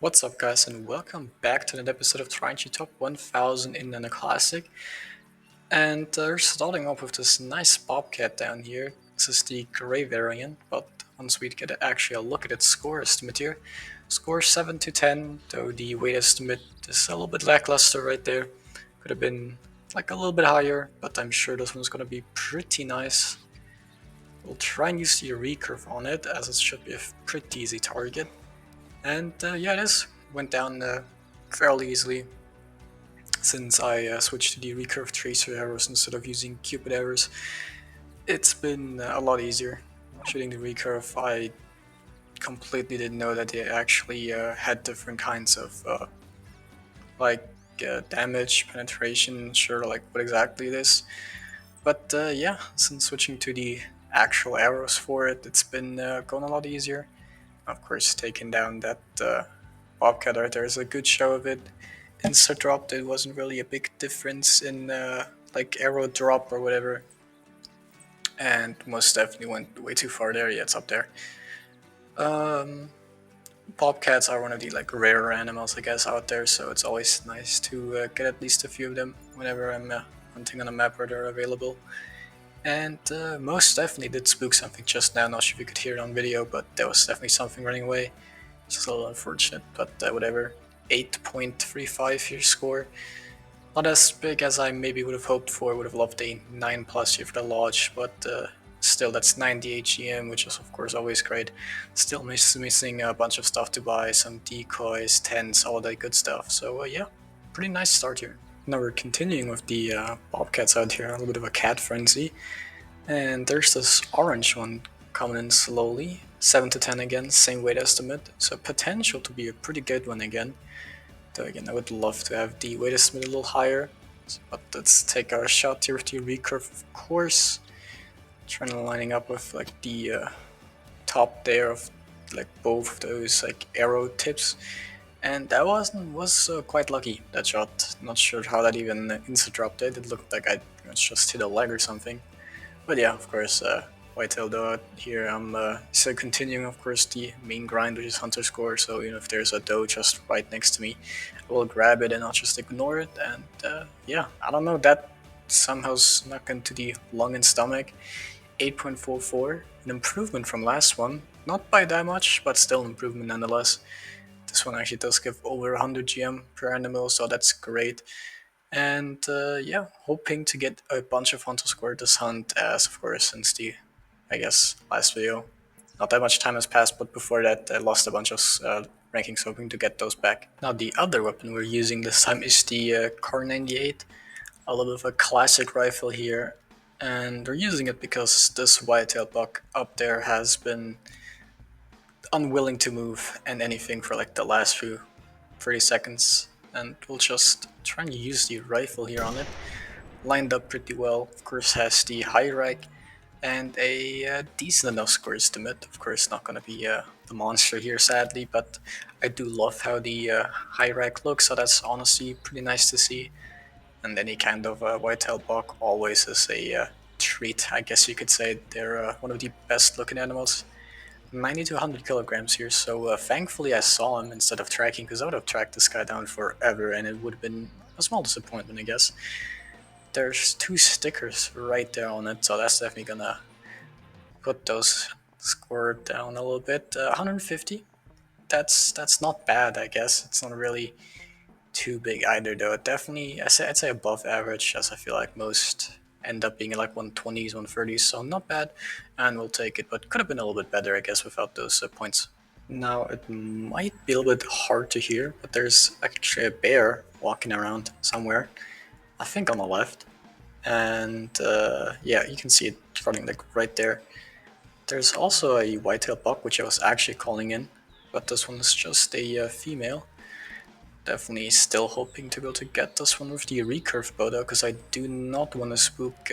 What's up guys, and welcome back to another episode of Trying to Top 1000 in a Classic. And we're starting off with this nice Bobcat down here. This is the gray variant, but once we get actually a look at its score estimate here, score 7 to 10, though the weight estimate is a little bit lackluster right there. Could have been like a little bit higher, but I'm sure this one's gonna be pretty nice. We'll try and use the recurve on it, as it should be a pretty easy target. And yeah, it is. Went down fairly easily since I switched to the recurve tracer arrows instead of using cupid arrows. It's been a lot easier shooting the recurve. I completely didn't know that they actually had different kinds of damage, penetration, sure like what exactly it is. But yeah, since switching to the actual arrows for it, it's been going a lot easier. Of course, taking down that Bobcat right there is a good show of it. Insta drop, there wasn't really a big difference in like arrow drop or whatever, and most definitely went way too far there. Yeah, it's up there. Bobcats are one of the like rarer animals, I guess, out there, so it's always nice to get at least a few of them whenever I'm hunting on a map where they're available. And most definitely did spook something just now. Not sure if you could hear it on video, but there was definitely something running away. It's a little unfortunate, but whatever. 8.35 here score. Not as big as I maybe would have hoped for. Would have loved a 9+ here for the Lodge, but still that's 98 GM, which is of course always great. Still missing a bunch of stuff to buy, some decoys, tents, all that good stuff. So yeah, pretty nice start here. Now we're continuing with the Bobcats out here, a little bit of a cat frenzy. And there's this orange one coming in slowly, 7 to 10 again, same weight estimate, so potential to be a pretty good one again. Though again, I would love to have the weight estimate a little higher, but let's take our shot here with the recurve, of course. Trying to lining up with like the top there of like both of those like arrow tips. And that was quite lucky, that shot. Not sure how that even insta dropped it. It looked like I just hit a leg or something. But yeah, of course, whitetail doe out here. I'm still continuing, of course, the main grind, which is hunter score. So if there's a doe just right next to me, I will grab it and not just ignore it. And yeah, I don't know, that somehow snuck into the lung and stomach. 8.44, an improvement from last one. Not by that much, but still an improvement nonetheless. This one actually does give over 100 GM per animal, so that's great. And yeah, hoping to get a bunch of hunter score this hunt, as of course since the, I guess, last video. Not that much time has passed, but before that I lost a bunch of rankings, hoping to get those back. Now the other weapon we're using this time is the Kar98, a little bit of a classic rifle here. And we're using it because this whitetail buck up there has been unwilling to move and anything for like the last few 30 seconds. And we'll just try and use the rifle here on it. Lined up pretty well, of course has the high rack and a decent enough score estimate. Of course not going to be the monster here sadly, but I do love how the high rack looks, so that's honestly pretty nice to see. And any kind of whitetail buck always is a treat, I guess you could say. They're one of the best looking animals. 90 to 100 kilograms here, so thankfully I saw him instead of tracking, because I would have tracked this guy down forever and it would have been a small disappointment, I guess. There's 2 stickers right there on it, so that's definitely gonna put those score down a little bit. 150, that's not bad, I guess. It's not really too big either, though. Definitely, I'd say above average, as I feel like most end up being like 120s, 130s, so not bad, and we'll take it, but could have been a little bit better, I guess, without those points. Now, it might be a little bit hard to hear, but there's actually a bear walking around somewhere, I think on the left, and yeah, you can see it running like right there. There's also a whitetail buck, which I was actually calling in, but this one is just a female. Definitely still hoping to be able to get this one with the recurve bow though, because I do not want to spook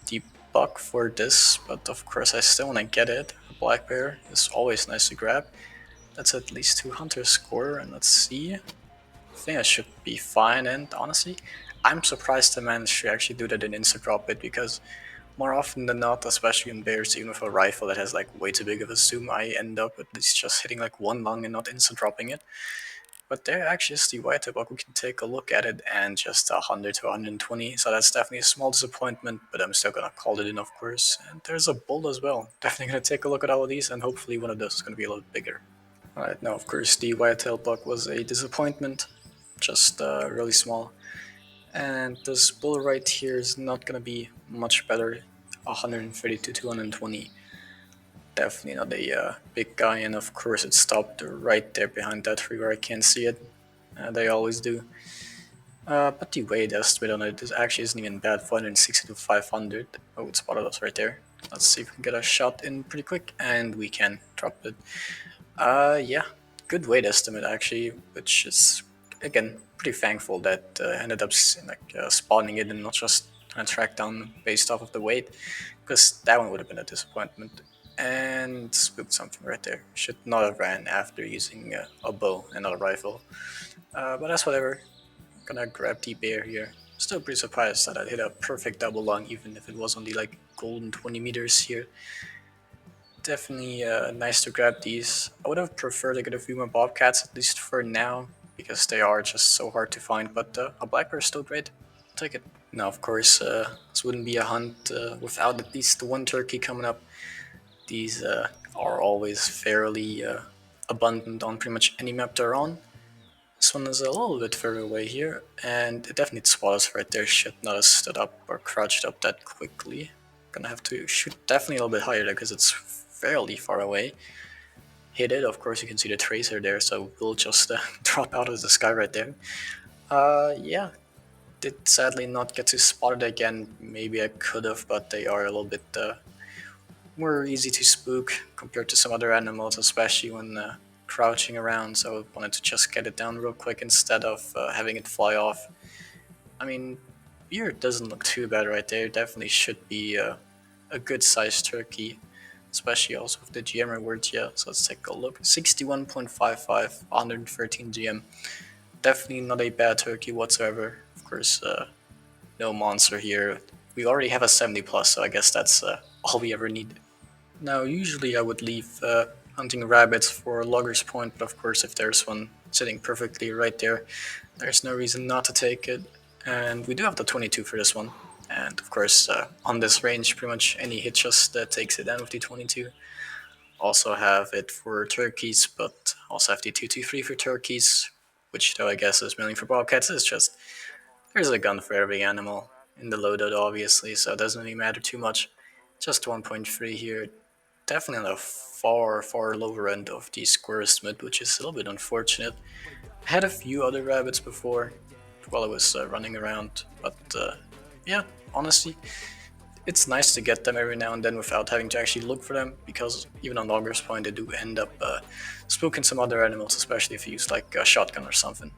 the buck for this, but of course I still want to get it. A black bear is always nice to grab. That's at least 2 hunter score, and let's see. I think I should be fine, and honestly, I'm surprised I managed to actually do that in insta drop it, because More often than not, especially in bears, even with a rifle that has like way too big of a zoom, I end up at least just hitting like one lung and not instant dropping it. But there actually is the white buck. We can take a look at it and just 100 to 120. So that's definitely a small disappointment, but I'm still gonna call it in, of course. And there's a bull as well. Definitely gonna take a look at all of these, and hopefully one of those is gonna be a little bigger. Alright, now of course the white-tailed buck was a disappointment, just really small. And this bull right here is not gonna be much better, 130 to 220. Definitely not a big guy, and of course it stopped right there behind that tree where I can't see it. They always do. But the weight estimate on it actually isn't even bad, 460 to 500. Oh, it spotted us right there. Let's see if we can get a shot in pretty quick, and we can drop it. Yeah, good weight estimate actually, which is again pretty thankful that ended up spawning it and not just kind of tracked down based off of the weight, because that one would have been a disappointment. And spooked something right there. Should not have ran after using a bow and not a rifle. But that's whatever. Gonna grab the bear here. Still pretty surprised that I hit a perfect double lung, even if it was on the like golden 20 meters here. Definitely nice to grab these. I would have preferred to get a few more bobcats, at least for now, because they are just so hard to find, but a black bear is still great. I'll take it. Now, of course, this wouldn't be a hunt without at least one turkey coming up. These are always fairly abundant on pretty much any map they're on. This one is a little bit further away here, and it definitely spawns right there. Should not have stood up or crouched up that quickly. Gonna have to shoot definitely a little bit higher there because it's fairly far away. Hit it, of course you can see the tracer there, so we'll just drop out of the sky right there. Yeah, did sadly not get to spot it again. Maybe I could have, but they are a little bit more easy to spook compared to some other animals, especially when crouching around, so I wanted to just get it down real quick instead of having it fly off. I mean, beer doesn't look too bad right there. Definitely should be a good sized turkey, especially also with the GM rewards. Yeah, so let's take a look. 61.55, 113 GM. Definitely not a bad turkey whatsoever. Of course, no monster here. We already have a 70 plus, so I guess that's all we ever need. Now, usually I would leave hunting rabbits for Logger's Point, but of course if there's one sitting perfectly right there, there's no reason not to take it. And we do have the 22 for this one. And of course, on this range, pretty much any hit just takes it down with the 22. Also have it for turkeys, but also have the 223 for turkeys, which though I guess is mainly for bobcats. It's just, there's a gun for every animal in the loadout obviously, so it doesn't really matter too much. Just 1.3 here. Definitely on the far lower end of the square estimate, which is a little bit unfortunate. I had a few other rabbits before while I was running around, but yeah, honestly, it's nice to get them every now and then without having to actually look for them, because even on Logger's Point they do end up spooking some other animals, especially if you use like a shotgun or something.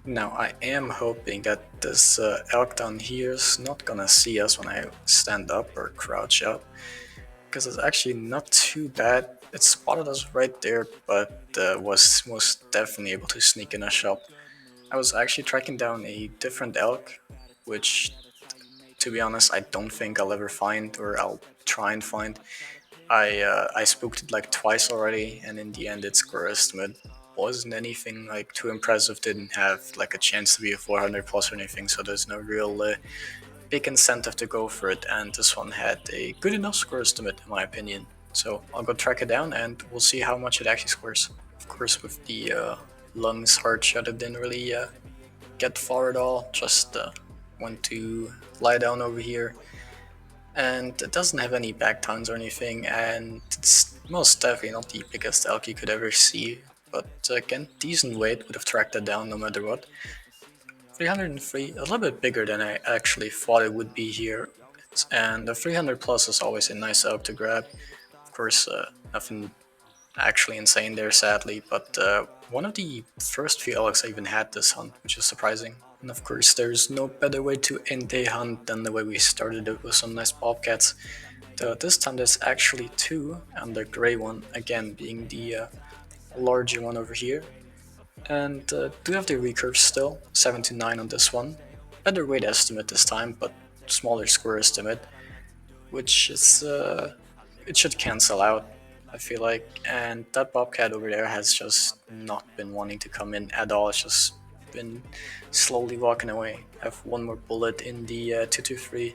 Now I am hoping that this elk down here is not gonna see us when I stand up or crouch up, because it's actually not too bad. It spotted us right there, but was most definitely able to sneak in a shot. I was actually tracking down a different elk, which, to be honest, I don't think I'll ever find, or I'll try and find. I spooked it like twice already, and in the end, its score estimate wasn't anything like too impressive. Didn't have like a chance to be a 400 plus or anything, so there's no real big incentive to go for it, and this one had a good enough score estimate in my opinion. So I'll go track it down and we'll see how much it actually scores. Of course, with the lungs hard shot, it didn't really get far at all, just went to lie down over here. And it doesn't have any back tines or anything, and it's most definitely not the biggest elk you could ever see, but again, decent weight, would have tracked it down no matter what. 303, a little bit bigger than I actually thought it would be here, and the 300 plus is always a nice elk to grab. Of course, nothing actually insane there sadly, but one of the first few elks I even had this hunt, which is surprising. And of course, there's no better way to end a hunt than the way we started it with some nice bobcats. Though this time there's actually two, and the gray one, again, being the larger one over here. And do have the recurve still, 7 to 9 on this one. Better weight estimate this time, but smaller square estimate. which is it should cancel out, I feel like. And that bobcat over there has just not been wanting to come in at all. It's just been slowly walking away. I have one more bullet in the 223,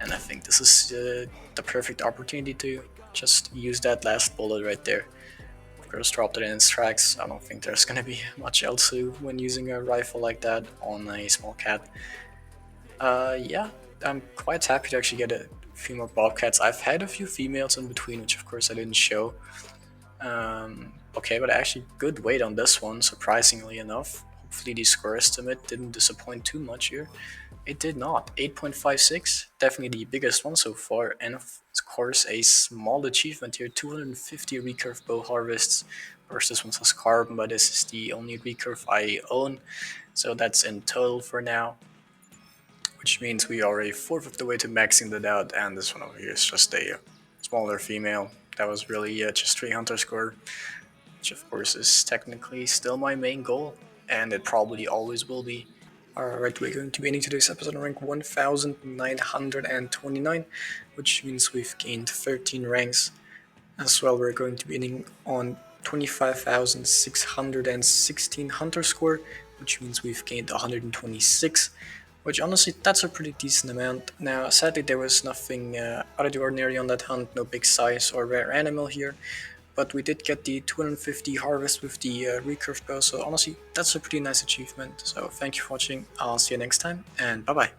and I think this is the perfect opportunity to just use that last bullet right there. Of course, dropped it in its tracks. I don't think there's gonna be much else to when using a rifle like that on a small cat. Yeah, I'm quite happy to actually get a few more bobcats. I've had a few females in between, which of course I didn't show. Okay, but actually good weight on this one, surprisingly enough. Hopefully the score estimate didn't disappoint too much here. It did not. 8.56, definitely the biggest one so far, and of course a small achievement here, 250 recurve bow harvests. Of course this one says carbon, but this is the only recurve I own, so that's in total for now, which means we are a fourth of the way to maxing that out, and this one over here is just a smaller female. That was really just 3 hunter score, which of course is technically still my main goal, and it probably always will be. Alright, we're going to be ending today's episode on rank 1929, which means we've gained 13 ranks. As well, we're going to be ending on 25,616 hunter score, which means we've gained 126, which honestly, that's a pretty decent amount. Now, sadly, there was nothing out of the ordinary on that hunt, no big size or rare animal here, but we did get the 250 harvest with the recurve bow, so honestly, that's a pretty nice achievement. So thank you for watching, I'll see you next time, and bye bye.